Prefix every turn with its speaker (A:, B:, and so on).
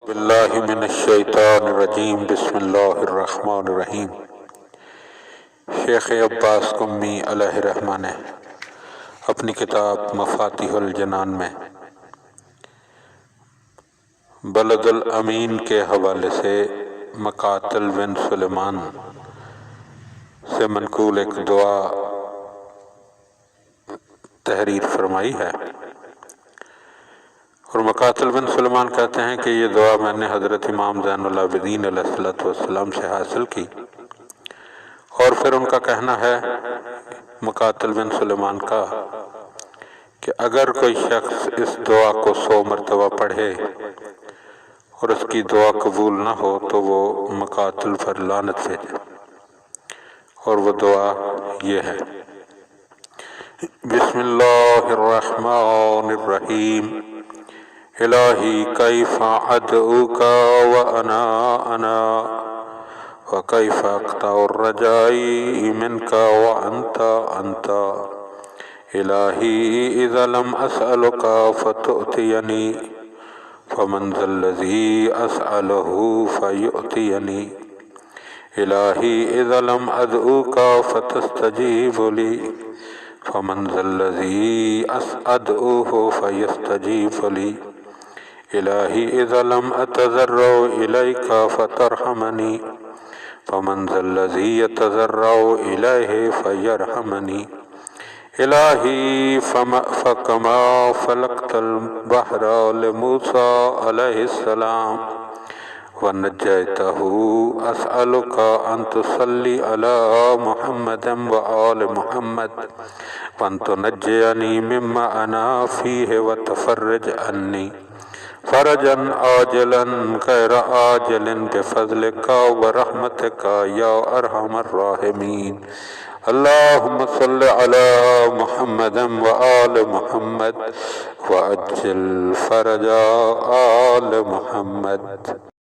A: باللہ من الشیطان الرجیم بسم اللہ الرحمن الرحیم۔ شیخ عباس قمی علیہ الرحمہ نے اپنی کتاب مفاتیح الجنان میں بلد الامین کے حوالے سے مقاتل بن سلیمان سے منقول ایک دعا تحریر فرمائی ہے، اور مقاتل بن سلیمان کہتے ہیں کہ یہ دعا میں نے حضرت امام زین العابدین علیہ السلام سے حاصل کی، اور پھر ان کا کہنا ہے مقاتل بن سلیمان کا کہ اگر کوئی شخص اس دعا کو 100 مرتبہ پڑھے اور اس کی دعا قبول نہ ہو تو وہ مقاتل پر لعنت بھیجے، اور وہ دعا یہ ہے: بسم اللہ الرحمن الرحیم، الہی کیف ادعوک وانا وکیف اقطع الرجائی منک وانت الہی اذا لم اسألک فتؤتینی فمن ذا الذی اسألہ فیؤتینی الہی اذا لم ادعوک فتستجیب لی فمن ذا الذی ادعوہ فیستجیب لی الہی اذا لم اتضرع الیک فترحمنی فمن ذا الذی یتضرع الیہ فیرحمنی الہی فکما فلقت البحر لموسیٰ علیہ السلام ونجیتہ اسألک ان تصلی علی محمد وآل محمد وان تنجینی مما انا فیہ وتفرج عنی فرجا عاجلا غیر عاجل بفضلک ورحمتک یا ارحم الراحمین۔ اللہم صل علی محمد وآل محمد وعجل فرج آل محمد۔